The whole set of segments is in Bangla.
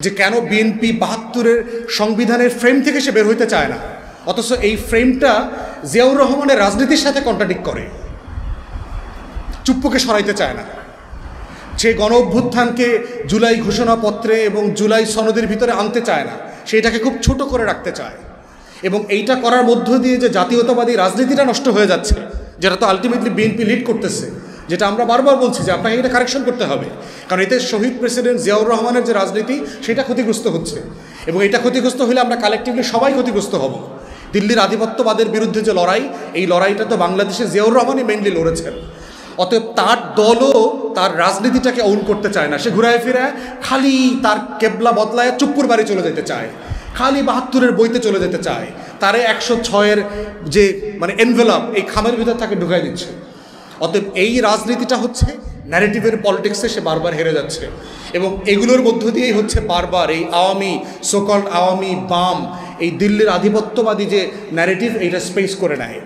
যে কেন বিএনপি ৭২-এর সংবিধানের ফ্রেম থেকে সে বের হইতে চায় না, অথচ এই ফ্রেমটা জিয়াউর রহমানের রাজনীতির সাথে কন্ট্রাডিক্ট করে। চুপ্পুকে সরাইতে চায় না, সে গণ অভ্যুত্থানকে জুলাই ঘোষণাপত্রে এবং জুলাই সনদের ভিতরে আনতে চায় না, সেটাকে খুব ছোট করে রাখতে চায়। এবং এইটা করার মধ্য দিয়ে যে জাতীয়তাবাদী রাজনীতিটা নষ্ট হয়ে যাচ্ছে, যেটা তো আলটিমেটলি বিএনপি লিড করতেছে, যেটা আমরা বারবার বলছি যে আপনাকে এটা কারেকশন করতে হবে, কারণ এতে শহীদ প্রেসিডেন্ট জিয়াউর রহমানের যে রাজনীতি সেটা ক্ষতিগ্রস্ত হচ্ছে। এবং এটা ক্ষতিগ্রস্ত হলে আমরা কালেকটিভলি সবাই ক্ষতিগ্রস্ত হব। দিল্লির আধিপত্যবাদের বিরুদ্ধে যে লড়াই, এই লড়াইটা তো বাংলাদেশে জিয়াউর রহমানই মেইনলি লড়েছেন। অতএব তার দলও তার রাজনীতিটাকে অউন করতে চায় না, সে ঘুরায় ফিরায় খালি তার কেবলা বদলায় চুপ্পুর বাড়ি চলে যেতে চায়, খালি ৭২-এর বইতে চলে যেতে চায়, তারে ১০৬-এর যে মানে এনভেলপ এই খামের ভিতর তাকে ঢুকাই দিচ্ছে। অতএব এই রাজনীতিটা হচ্ছে ন্যারেটিভের পলিটিক্সে সে বারবার হেরে যাচ্ছে। এবং এগুলোর মধ্য দিয়েই হচ্ছে বারবার এই আওয়ামী সোকল্ড আওয়ামী বাম এই দিল্লির আধিপত্যবাদী যে ন্যারেটিভ এইটা স্পেস করে নেয়।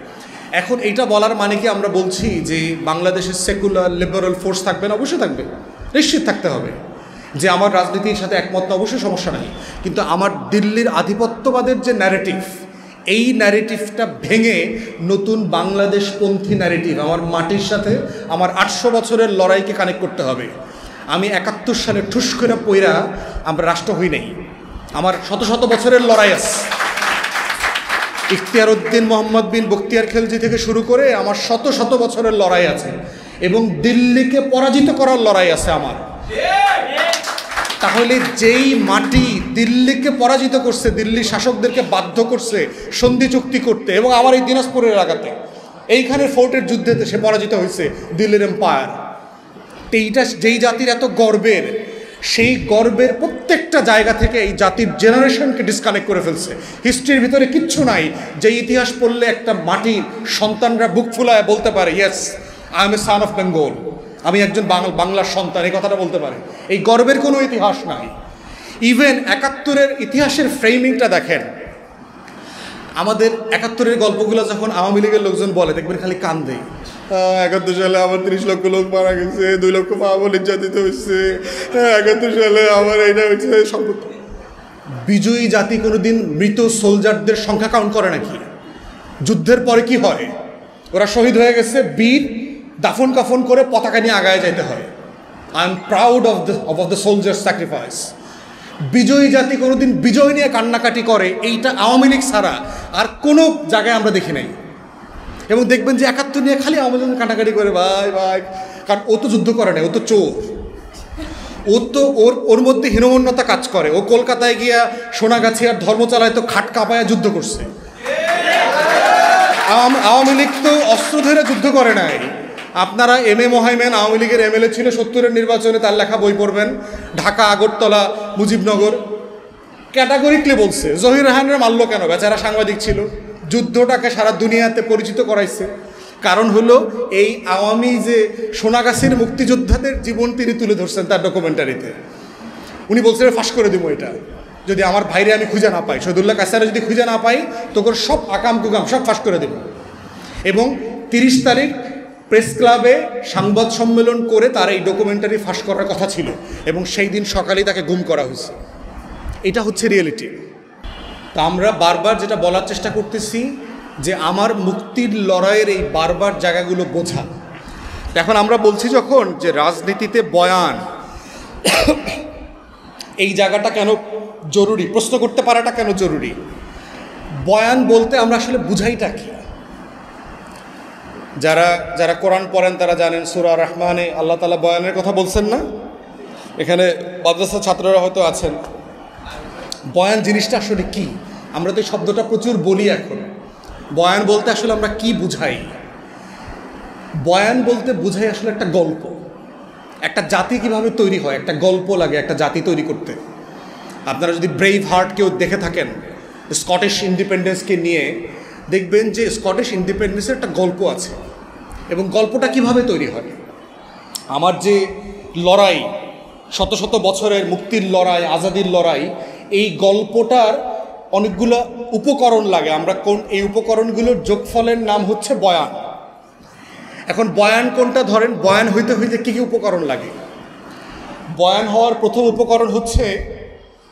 এখন এইটা বলার মানে কি আমরা বলছি যে বাংলাদেশের সেকুলার লিবারাল ফোর্স থাকবে না? অবশ্যই থাকবে, নিশ্চিত থাকতে হবে যে আমার রাজনীতির সাথে একমত না, অবশ্যই সমস্যা নাই। কিন্তু আমার দিল্লির আধিপত্যবাদের যে ন্যারেটিভ, এই ন্যারেটিভটা ভেঙে নতুন বাংলাদেশপন্থী ন্যারেটিভ, আমার মাটির সাথে আমার ৮০০ বছরের লড়াইকে কানেক্ট করতে হবে। আমি ৭১ সালে ঠুস করে পইরা আমরা রাষ্ট্র হই নাই, আমার শত শত বছরের লড়াই আছে। ইখতিয়ার উদ্দিন মোহাম্মদ বিন বখতিয়ার খেলজি থেকে শুরু করে আমার শত শত বছরের লড়াই আছে, এবং দিল্লিকে পরাজিত করার লড়াই আছে আমার। তাহলে যেই মাটি দিল্লিকে পরাজিত করছে, দিল্লি শাসকদেরকে বাধ্য করছে সন্ধি চুক্তি করতে, এবং আমার এই দিনাজপুরের এলাকাতে এইখানে ফোর্টের যুদ্ধেতে সে পরাজিত হয়েছে দিল্লির এম্পায়ার। এইটা যেই জাতির এত গর্বের, সেই গর্বের প্রত্যেকটা জায়গা থেকে এই জাতির জেনারেশনকে ডিসকানেক্ট করে ফেলছে। হিস্ট্রির ভিতরে কিচ্ছু নাই যে ইতিহাস পড়লে একটা মাটির সন্তানরা বুক ফুলায় বলতে পারে yes I M A son of Bengal, আমি একজন বাংলার সন্তান, এই কথাটা বলতে পারে। এই গর্বের কোনো ইতিহাস নাই। ইভেন ৭১-এর ইতিহাসের ফ্রেমিংটা দেখেন, আমাদের ৭১-এর গল্পগুলো যখন আওয়ামী লীগের লোকজন বলে দেখবেন খালি কান্দে, ৭১ সালে আমার ৩০ লক্ষ লোক মারা গেছে, ২ লক্ষ পাওয়া নির্যাতিত হয়েছে, ৭১ সালে আমার এইটা হচ্ছে সম্পদ। বিজয়ী জাতি কোনোদিন মৃত সোলজারদের সংখ্যা কাউন্ট করে নাকি? যুদ্ধের পরে কি হয়? ওরা শহীদ হয়ে গেছে, বীর দাফন কাফন করে পতাকা নিয়ে আগায় যেতে হয়। I am proud of the soldier sacrifice. বিজয়ী জাতি কোনোদিন বিজয় নিয়ে কান্নাকাটি করে, এইটা আওয়ামী লীগ ছাড়া আর কোনো জায়গায় আমরা দেখি নাই। এবং দেখবেন যে ৭১ নিয়ে খালি আওয়ামী লীগ কান্নাকাটি করে ভাই ভাই, কারণ ও তো যুদ্ধ করে না, ও তো চোর, ও তো ওর মধ্যে হীনমন্যতা কাজ করে। ও কলকাতায় গিয়া সোনাগাছি আর ধর্মচালায় তো খাট কাঁপায়া যুদ্ধ করছে। আওয়ামী লীগ তো অস্ত্র ধরে যুদ্ধ করে নাই। আপনারা এম এ মোহাইমেন আওয়ামী লীগের এমএলএ ছিল ৭০-এর নির্বাচনে, তার লেখা বই পড়বেন, ঢাকা, আগরতলা, মুজিবনগর, ক্যাটাগরিকলি বলছে জহির রায়হানের মারল কেন? বেচারা সাংবাদিক ছিল, যুদ্ধটাকে সারা দুনিয়াতে পরিচিত করাইছে। কারণ হলো এই আওয়ামী যে সোনাগাছির মুক্তিযোদ্ধাদের জীবন তিনি তুলে ধরছেন তার ডকুমেন্টারিতে। উনি বলছিলেন ফাঁস করে দিব এটা, যদি আমার ভাইরে আমি খুঁজে না পাই, শহীদুল্লাহ কায়সারে যদি খুঁজে না পাই, তোর সব আকাম কুকাম সব ফাঁস করে দেব। এবং ৩০ তারিখ প্রেস ক্লাবে সংবাদ সম্মেলন করে তার এই ডকুমেন্টারি ফাঁস করার কথা ছিল, এবং সেই দিন সকালেই তাকে গুম করা হয়েছে। এটা হচ্ছে রিয়েলিটি। তা আমরা বারবার যেটা বলার চেষ্টা করতেছি যে আমার মুক্তির লড়াইয়ের এই বারবার জায়গাগুলো বোঝা। এখন আমরা বলছি যখন যে রাজনীতিতে বয়ান, এই জায়গাটা কেন জরুরি, প্রশ্ন করতে পারাটা কেন জরুরি? বয়ান বলতে আমরা আসলে বুঝাইটা কি? যারা কোরআন পড়েন তারা জানেন, সূরা রহমানে আল্লাহ তাআলা বয়ানের কথা বলছেন না? এখানে মাদ্রাসা ছাত্ররা হয়তো আছেন। বয়ান জিনিসটা আসলে কি? আমরা তো এই শব্দটা প্রচুর বলি এখন। বয়ান বলতে আসলে আমরা কি বুঝাই? বয়ান বলতে বুঝাই আসলে একটা গল্প। একটা জাতি কিভাবে তৈরি হয়, একটা গল্প লাগে একটা জাতি তৈরি করতে। আপনারা যদি ব্রেভ হার্ট কেউ দেখে থাকেন, স্কটিশ ইন্ডিপেন্ডেন্সকে নিয়ে, দেখবেন যে স্কটিশ ইন্ডিপেন্ডেন্সের একটা গল্প আছে, এবং গল্পটা কিভাবে তৈরি হয়। আমার যে লড়াই, শত শত বছরের মুক্তির লড়াই, আজাদির লড়াই, এই গল্পটার অনেকগুলো উপকরণ লাগে। আমরা এই উপকরণগুলোর যোগফলের নাম হচ্ছে বয়ান। এখন বয়ান কোনটা ধরেন, বয়ান হইতে হইতে কী কী উপকরণ লাগে? বয়ান হওয়ার প্রথম উপকরণ হচ্ছে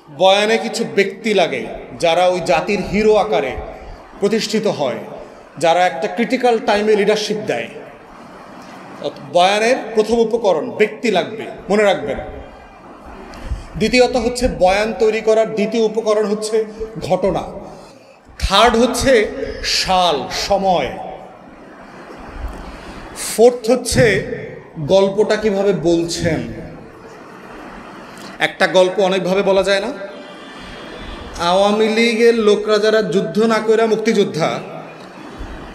বয়ানে কিছু ব্যক্তি লাগে যারা ওই জাতির হিরো আকারে প্রতিষ্ঠিত হয়, যারা একটা ক্রিটিক্যাল টাইমে লিডারশিপ দেয়। বয়ানের প্রথম উপকরণ ব্যক্তি লাগবে, মনে রাখবেন। দ্বিতীয়ত হচ্ছে বয়ান তৈরি করার দ্বিতীয় উপকরণ হচ্ছে ঘটনা। থার্ড হচ্ছে সাল, সময়। ফোর্থ হচ্ছে গল্পটা কিভাবে বলছেন। একটা গল্প অনেকভাবে বলা যায় না? আওয়ামী লীগের লোকরা যারা যুদ্ধ না করে মুক্তিযোদ্ধা,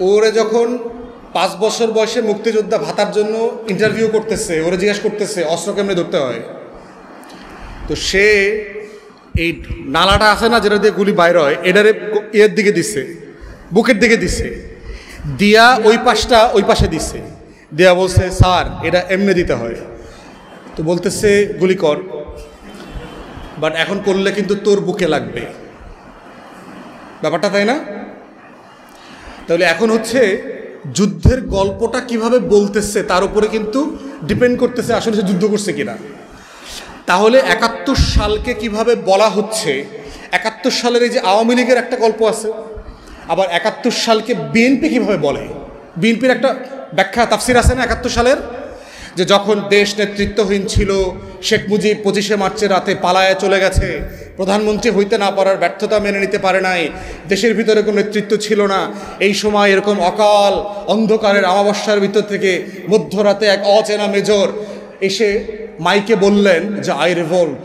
ওরে যখন 5 বছর বয়সে মুক্তিযোদ্ধা ভাতার জন্য ইন্টারভিউ করতেছে, ওরে জিজ্ঞাসা করতেছে অস্ত্র কেমনে ধরতে হয়, তো সে এই নালাটা আছে না যেটা দিয়ে গুলি বাইর হয়, এটারে এর দিকে দিছে, বুকের দিকে দিছে, দিয়া ওই পাশটা ওই পাশে দিছে, দিয়া বলছে স্যার এটা এমনি দিতে হয়। তো বলতেছে গুলি কর, বাট এখন করলে কিন্তু তোর বুকে লাগবে। ব্যাপারটা তাই না? তাহলে এখন হচ্ছে যুদ্ধের গল্পটা কিভাবে বলতেছে তার উপরে কিন্তু ডিপেন্ড করতেছে আসলে সে যুদ্ধ করছে কিনা। তাহলে 71 সালকে কিভাবে বলা হচ্ছে, 71 সালের এই যে আওয়ামী লীগের একটা গল্প আছে, আবার 71 সালকে বিএনপি কিভাবে বলে। বিএনপির একটা ব্যাখ্যা তাফসির আছে না 71 সালের, যে যখন দেশ নেতৃত্বহীন ছিল, শেখ মুজিব 25শে মার্চের রাতে পালায়ে চলে গেছে, প্রধানমন্ত্রী হইতে না পারার ব্যর্থতা মেনে নিতে পারে নাই, দেশের ভিতরে কোনো নেতৃত্ব ছিল না, এই সময় এরকম অকাল অন্ধকারের আমাবস্যার ভিতর থেকে মধ্যরাতে এক অচেনা মেজর এসে মাইকে বললেন যে আই রিভোল্ট।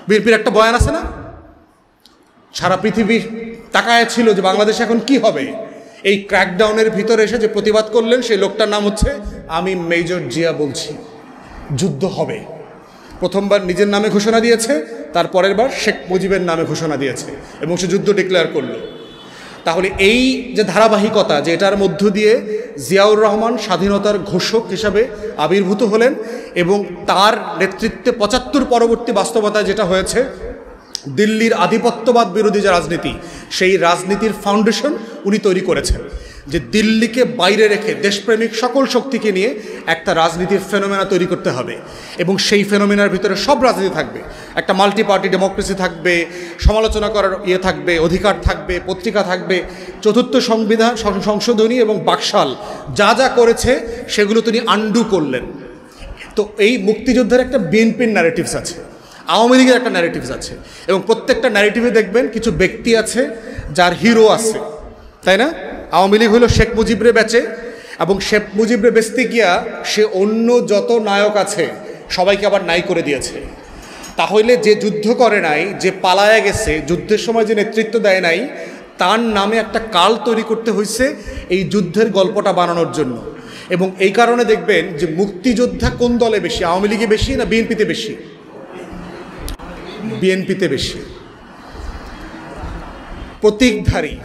বিএনপির একটা বয়ান আছে না, সারা পৃথিবী তাকায় ছিল যে বাংলাদেশ এখন কি হবে। এই ক্র্যাকডাউনের ভিতরে এসে যে প্রতিবাদ করলেন সেই লোকটার নাম হচ্ছে আমি মেজর জিয়া বলছি, যুদ্ধ হবে। প্রথমবার নিজের নামে ঘোষণা দিয়েছে, তার পরের বার শেখ মুজিবের নামে ঘোষণা দিয়েছে এবং সে যুদ্ধ ডিক্লেয়ার করল। তাহলে এই যে ধারাবাহিকতা, যে এটার মধ্য দিয়ে জিয়াউর রহমান স্বাধীনতার ঘোষক হিসাবে আবির্ভূত হলেন এবং তার নেতৃত্বে 75 পরবর্তী বাস্তবতায় যেটা হয়েছে, দিল্লির আধিপত্যবাদ বিরোধী যে রাজনীতি, সেই রাজনীতির ফাউন্ডেশন উনি তৈরি করেছেন, যে দিল্লিকে বাইরে রেখে দেশপ্রেমিক সকল শক্তিকে নিয়ে একটা রাজনীতির ফেনোমেনা তৈরি করতে হবে এবং সেই ফেনোমেনার ভিতরে সব রাজনীতি থাকবে, একটা মাল্টি পার্টি ডেমোক্রেসি থাকবে, সমালোচনা করার থাকবে, অধিকার থাকবে, পত্রিকা থাকবে, চতুর্থ সংবিধান সংশোধনী এবং বাকশাল যা যা করেছে সেগুলো তিনি আন্ডু করলেন। তো এই মুক্তিযুদ্ধের একটা বিএনপির ন্যারেটিভস আছে, আওয়ামী লীগের একটা ন্যারেটিভস আছে এবং প্রত্যেকটা ন্যারেটিভে দেখবেন কিছু ব্যক্তি আছে যার হিরো আছে, তাই না? আওয়ামী লীগ হলো শেখ মুজিবরে বেচে এবং শেখ মুজিবরে বেচতে গিয়া সে অন্য যত নায়ক আছে সবাইকে আবার নাই করে দিয়েছে। তাহলে যে যুদ্ধ করে নাই, যে পালায়া গেছে, যুদ্ধের সময় যে নেতৃত্ব দেয় নাই, তার নামে একটা কাল তৈরি করতে হয়েছে এই যুদ্ধের গল্পটা বানানোর জন্য। এবং এই কারণে দেখবেন যে মুক্তিযোদ্ধা কোন দলে বেশি, আওয়ামী লীগে বেশি না বিএনপিতে বেশি? বিএনপিতে বেশি। প্রতীকধারী,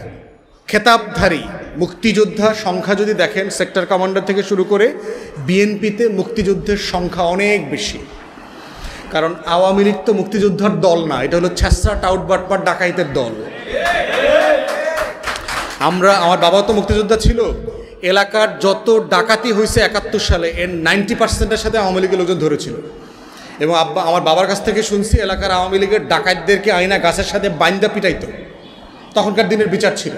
খেতাবধারী মুক্তিযোদ্ধা সংখ্যা যদি দেখেন সেক্টর কমান্ডার থেকে শুরু করে, বিএনপিতে মুক্তিযুদ্ধের সংখ্যা অনেক বেশি। কারণ আওয়ামী লীগ তো মুক্তিযোদ্ধার দল না, এটা হলো ছ্যাঁচড়া টাউট বাটপার ডাকাইতের দল। আমার বাবা তো মুক্তিযোদ্ধা ছিল, এলাকার যত ডাকাতি হয়েছে 71 সালে এর 90%-এর সাথে আওয়ামী লীগের লোকজন ধরেছিল। এবং আমার বাবার কাছ থেকে শুনছি এলাকার আওয়ামী লীগের ডাকাতদেরকে আইনা গাছের সাথে বাইন্দা পিটাইতো, তখনকার দিনের বিচার ছিল।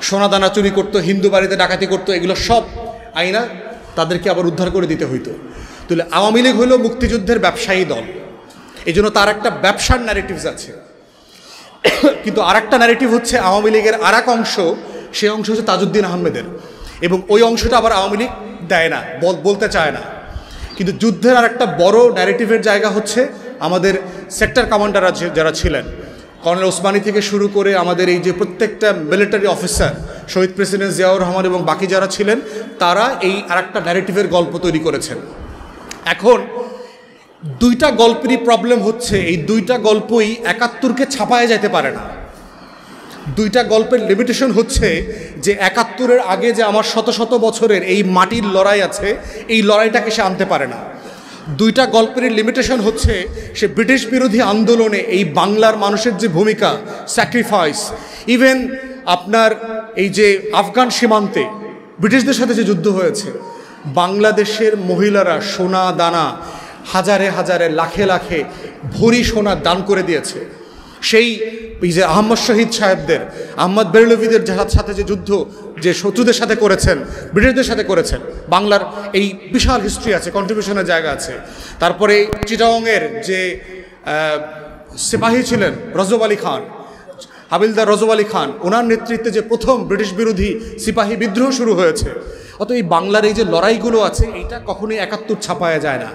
সোনাদানা চুরি করতো, হিন্দু বাড়িতে ডাকাতি করতো, এগুলো সব আইনা তাদেরকে আবার উদ্ধার করে দিতে হইতো। তাহলে আওয়ামী লীগ হলো মুক্তিযুদ্ধের ব্যবসায়ী দল, এই জন্য তার একটা ব্যবসার ন্যারেটিভস আছে। কিন্তু আর একটা ন্যারেটিভ হচ্ছে আওয়ামী লীগের আর এক অংশ, সেই অংশ হচ্ছে তাজউদ্দিন আহমেদের, এবং ওই অংশটা আবার আওয়ামী লীগ দেয় না, বলতে চায় না। কিন্তু যুদ্ধের আর একটা বড় ন্যারেটিভের জায়গা হচ্ছে আমাদের সেক্টর কমান্ডাররা যারা ছিলেন, কর্নেল ওসমানী থেকে শুরু করে আমাদের এই যে প্রত্যেকটা মিলিটারি অফিসার, শহীদ প্রেসিডেন্ট জিয়াউর রহমান এবং বাকি যারা ছিলেন, তারা এই আর একটা ন্যারেটিভের গল্প তৈরি করেছেন। এখন দুইটা গল্পেরই প্রবলেম হচ্ছে, এই দুইটা গল্পই 71কে ছাপায় যেতে পারে না। দুইটা গল্পের লিমিটেশন হচ্ছে যে 71-এর আগে যে আমার শত শত বছরের এই মাটির লড়াই আছে, এই লড়াইটাকে সে আনতে পারে না। দুইটা গল্পের লিমিটেশন হচ্ছে সে ব্রিটিশ বিরোধী আন্দোলনে এই বাংলার মানুষের যে ভূমিকা, স্যাক্রিফাইস, ইভেন আপনার এই যে আফগান সীমান্তে ব্রিটিশদের সাথে যে যুদ্ধ হয়েছে, বাংলাদেশের মহিলারা সোনা দানা হাজারে হাজারে লাখে লাখে ভরি সোনা দান করে দিয়েছে। সেই যে আহমদ শহীদ সাহেবদের, আহমদ বেরলভীদের সাথে যে যুদ্ধ যে শত্রুদের সাথে করেছেন, ব্রিটিশদের সাথে করেছেন, বাংলার এই বিশাল হিস্ট্রি আছে, কন্ট্রিবিউশনের জায়গা আছে। তারপরে চিটাগংয়ের যে সিপাহী ছিলেন রজব আলী খান, হাবিলদার রজব আলী খান, ওনার নেতৃত্বে যে প্রথম ব্রিটিশ বিরোধী সিপাহী বিদ্রোহ শুরু হয়েছে। অত এই বাংলার এই যে লড়াইগুলো আছে, এইটা কখনোই ৭১ ছাপায়া যায় না।